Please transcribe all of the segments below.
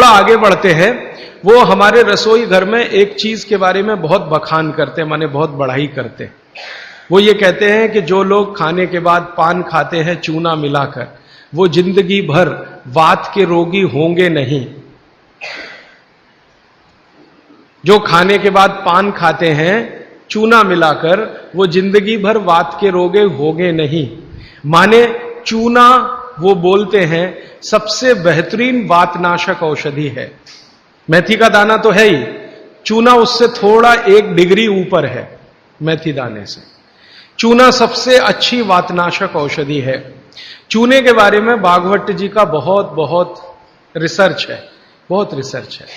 थोड़ा आगे बढ़ते हैं। वो हमारे रसोई घर में एक चीज के बारे में बहुत बखान करते हैं, माने बहुत बढ़ाई करते हैं। वो ये कहते हैं कि जो लोग खाने के बाद पान खाते हैं चूना मिलाकर, वो जिंदगी भर वात के रोगी होंगे नहीं। जो खाने के बाद पान खाते हैं चूना मिलाकर, वो जिंदगी भर वात के रोगी होंगे नहीं। माने चूना, वो बोलते हैं, सबसे बेहतरीन वातनाशक औषधि है। मेथी का दाना तो है ही, चूना उससे थोड़ा 1 डिग्री ऊपर है। मेथी दाने से चूना सबसे अच्छी वातनाशक औषधि है। चूने के बारे में भागवत जी का बहुत रिसर्च है, बहुत रिसर्च है।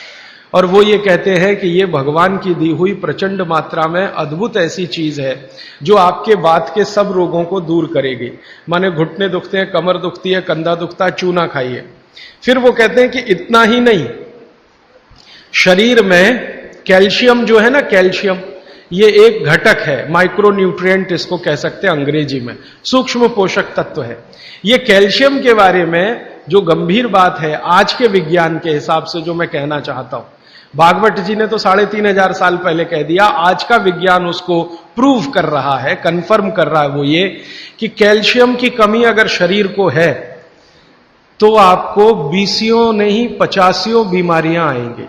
और वो ये कहते हैं कि ये भगवान की दी हुई प्रचंड मात्रा में अद्भुत ऐसी चीज है जो आपके वात के सब रोगों को दूर करेगी। माने घुटने दुखते हैं, कमर दुखती है, कंधा दुखता है, चूना खाइए। फिर वो कहते हैं कि इतना ही नहीं, शरीर में कैल्शियम जो है ना, कैल्शियम ये एक घटक है, माइक्रो न्यूट्रिएंट इसको कह सकते हैं अंग्रेजी में, सूक्ष्म पोषक तत्व है। ये कैल्शियम के बारे में जो गंभीर बात है आज के विज्ञान के हिसाब से, जो मैं कहना चाहता हूं, भागवत जी ने तो 3500 साल पहले कह दिया, आज का विज्ञान उसको प्रूव कर रहा है, कंफर्म कर रहा है। वो ये कि कैल्शियम की कमी अगर शरीर को है तो आपको 20 नहीं 50 बीमारियां आएंगी।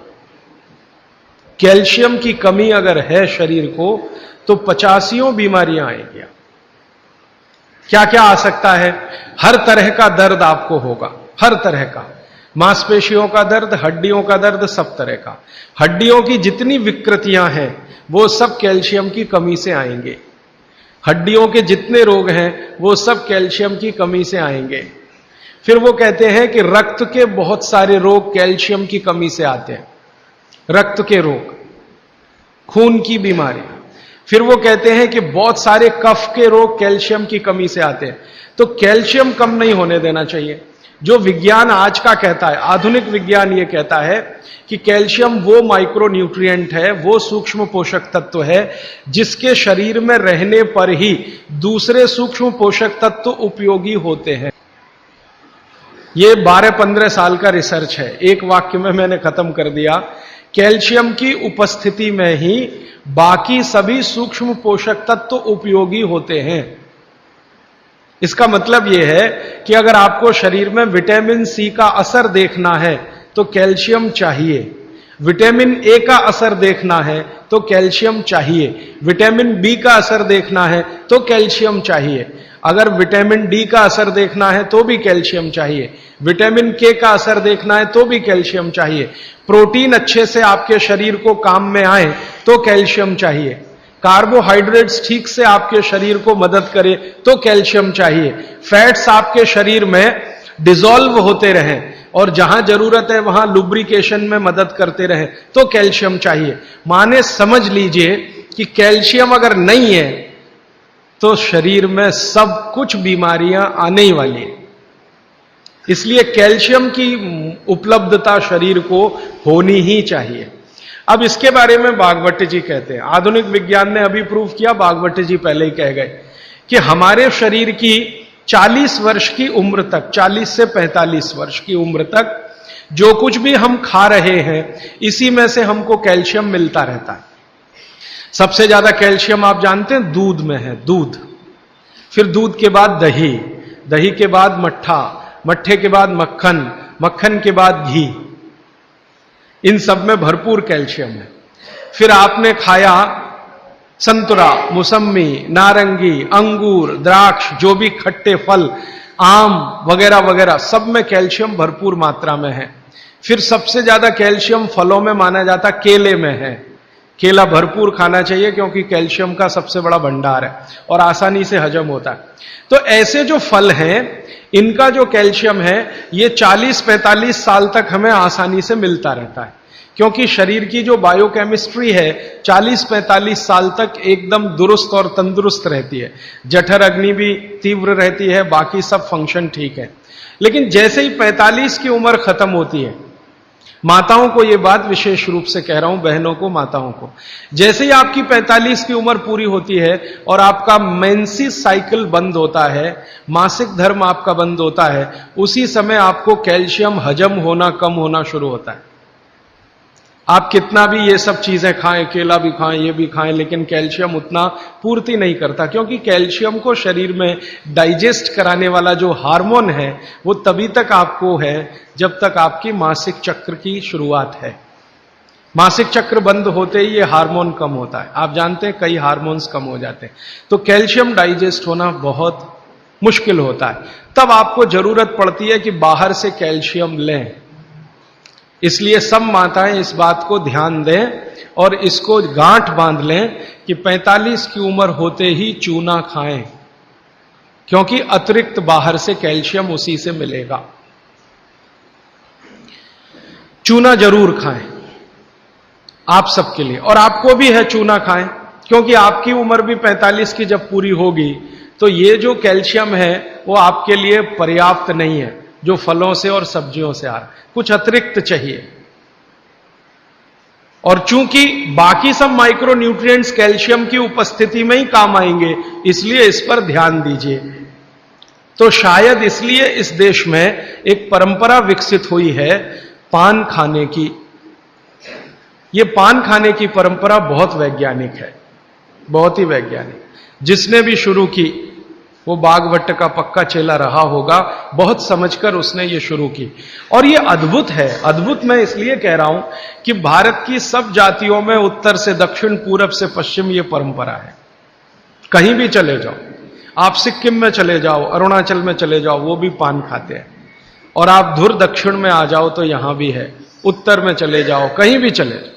कैल्शियम की कमी अगर है शरीर को तो 50 बीमारियां आएंगी। क्या क्या आ सकता है? हर तरह का दर्द आपको होगा, हर तरह का, मांसपेशियों का दर्द, हड्डियों का दर्द, सब तरह का। हड्डियों की जितनी विकृतियां हैं वो सब कैल्शियम की कमी से आएंगे। हड्डियों के जितने रोग हैं वो सब कैल्शियम की कमी से आएंगे। फिर वो कहते हैं कि रक्त के बहुत सारे रोग कैल्शियम की कमी से आते हैं, रक्त के रोग, खून की बीमारियां। फिर वो कहते हैं कि बहुत सारे कफ के रोग कैल्शियम की कमी से आते हैं। तो कैल्शियम कम नहीं होने देना चाहिए। जो विज्ञान आज का कहता है, आधुनिक विज्ञान ये कहता है कि कैल्शियम वो माइक्रो न्यूट्रिएंट है, वो सूक्ष्म पोषक तत्व है जिसके शरीर में रहने पर ही दूसरे सूक्ष्म पोषक तत्व उपयोगी होते हैं। ये 12-15 साल का रिसर्च है, एक वाक्य में मैंने खत्म कर दिया। कैल्शियम की उपस्थिति में ही बाकी सभी सूक्ष्म पोषक तत्व उपयोगी होते हैं। इसका मतलब यह है कि अगर आपको शरीर में विटामिन सी का असर देखना है तो कैल्शियम चाहिए, विटामिन ए का असर देखना है तो कैल्शियम चाहिए, विटामिन बी का असर देखना है तो कैल्शियम चाहिए, अगर विटामिन डी का असर देखना है तो भी कैल्शियम चाहिए, विटामिन के का असर देखना है तो भी कैल्शियम चाहिए, प्रोटीन अच्छे से आपके शरीर को काम में आए तो कैल्शियम चाहिए, कार्बोहाइड्रेट्स ठीक से आपके शरीर को मदद करे तो कैल्शियम चाहिए, फैट्स आपके शरीर में डिसॉल्व होते रहें और जहां जरूरत है वहां लुब्रिकेशन में मदद करते रहें तो कैल्शियम चाहिए। माने समझ लीजिए कि कैल्शियम अगर नहीं है तो शरीर में सब कुछ बीमारियां आने ही वाली है। इसलिए कैल्शियम की उपलब्धता शरीर को होनी ही चाहिए। अब इसके बारे में भागवत जी कहते हैं, आधुनिक विज्ञान ने अभी प्रूव किया, भागवत जी पहले ही कह गए कि हमारे शरीर की 40 वर्ष की उम्र तक, 40 से 45 वर्ष की उम्र तक जो कुछ भी हम खा रहे हैं इसी में से हमको कैल्शियम मिलता रहता है। सबसे ज्यादा कैल्शियम आप जानते हैं दूध में है, दूध, फिर दूध के बाद दही, दही के बाद मट्ठा, मट्ठे के बाद मक्खन, मक्खन के बाद घी, इन सब में भरपूर कैल्शियम है। फिर आपने खाया संतरा, मौसम्मी, नारंगी, अंगूर, द्राक्ष, जो भी खट्टे फल, आम वगैरह वगैरह, सब में कैल्शियम भरपूर मात्रा में है। फिर सबसे ज्यादा कैल्शियम फलों में माना जाता केले में है। केला भरपूर खाना चाहिए क्योंकि कैल्शियम का सबसे बड़ा भंडार है और आसानी से हजम होता है। तो ऐसे जो फल हैं इनका जो कैल्शियम है ये 40-45 साल तक हमें आसानी से मिलता रहता है, क्योंकि शरीर की जो बायोकेमिस्ट्री है 40-45 साल तक एकदम दुरुस्त और तंदुरुस्त रहती है। जठर अग्नि भी तीव्र रहती है, बाकी सब फंक्शन ठीक है। लेकिन जैसे ही 45 की उम्र खत्म होती है, माताओं को यह बात विशेष रूप से कह रहा हूं, बहनों को, माताओं को, जैसे ही आपकी 45 की उम्र पूरी होती है और आपका मेंसेस साइकिल बंद होता है, मासिक धर्म आपका बंद होता है, उसी समय आपको कैल्शियम हजम होना कम होना शुरू होता है। आप कितना भी ये सब चीजें खाएं, केला भी खाएं, ये भी खाएं, लेकिन कैल्शियम उतना पूर्ति नहीं करता, क्योंकि कैल्शियम को शरीर में डाइजेस्ट कराने वाला जो हार्मोन है वो तभी तक आपको है जब तक आपकी मासिक चक्र की शुरुआत है। मासिक चक्र बंद होते ही ये हार्मोन कम होता है। आप जानते हैं कई हार्मोन्स कम हो जाते हैं, तो कैल्शियम डाइजेस्ट होना बहुत मुश्किल होता है। तब आपको जरूरत पड़ती है कि बाहर से कैल्शियम लें। इसलिए सब माताएं इस बात को ध्यान दें और इसको गांठ बांध लें कि 45 की उम्र होते ही चूना खाएं, क्योंकि अतिरिक्त बाहर से कैल्शियम उसी से मिलेगा। चूना जरूर खाएं आप सबके लिए, और आपको भी है चूना खाएं, क्योंकि आपकी उम्र भी 45 की जब पूरी होगी तो ये जो कैल्शियम है वो आपके लिए पर्याप्त नहीं है जो फलों से और सब्जियों से आ रहा है, कुछ अतिरिक्त चाहिए। और चूंकि बाकी सब माइक्रो न्यूट्रिएंट्स कैल्शियम की उपस्थिति में ही काम आएंगे, इसलिए इस पर ध्यान दीजिए। तो शायद इसलिए इस देश में एक परंपरा विकसित हुई है पान खाने की। ये पान खाने की परंपरा बहुत वैज्ञानिक है, बहुत ही वैज्ञानिक। जिसने भी शुरू की वो बागभट्ट का पक्का चेला रहा होगा, बहुत समझकर उसने ये शुरू की। और ये अद्भुत है। अद्भुत मैं इसलिए कह रहा हूं कि भारत की सब जातियों में उत्तर से दक्षिण, पूरब से पश्चिम ये परंपरा है। कहीं भी चले जाओ, आप सिक्किम में चले जाओ, अरुणाचल में चले जाओ, वो भी पान खाते हैं। और आप धुर दक्षिण में आ जाओ तो यहां भी है, उत्तर में चले जाओ, कहीं भी चले जाओ।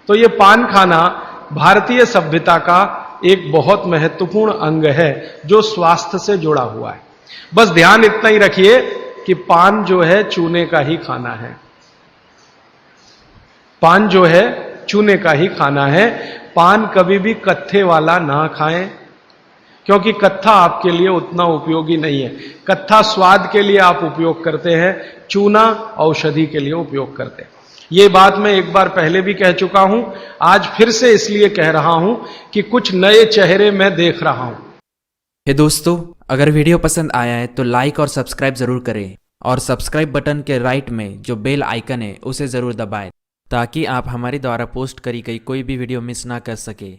तो ये पान खाना भारतीय सभ्यता का एक बहुत महत्वपूर्ण अंग है जो स्वास्थ्य से जुड़ा हुआ है। बस ध्यान इतना ही रखिए कि पान जो है चूने का ही खाना है। पान जो है चूने का ही खाना है। पान कभी भी कत्थे वाला ना खाएं, क्योंकि कत्था आपके लिए उतना उपयोगी नहीं है। कत्था स्वाद के लिए आप उपयोग करते हैं, चूना औषधि के लिए उपयोग करते हैं। ये बात मैं एक बार पहले भी कह चुका हूं, आज फिर से इसलिए कह रहा हूं कि कुछ नए चेहरे मैं देख रहा हूं। हे दोस्तों, अगर वीडियो पसंद आया है तो लाइक और सब्सक्राइब जरूर करें, और सब्सक्राइब बटन के राइट में जो बेल आइकन है उसे जरूर दबाएं, ताकि आप हमारे द्वारा पोस्ट करी गई कोई भी वीडियो मिस ना कर सके।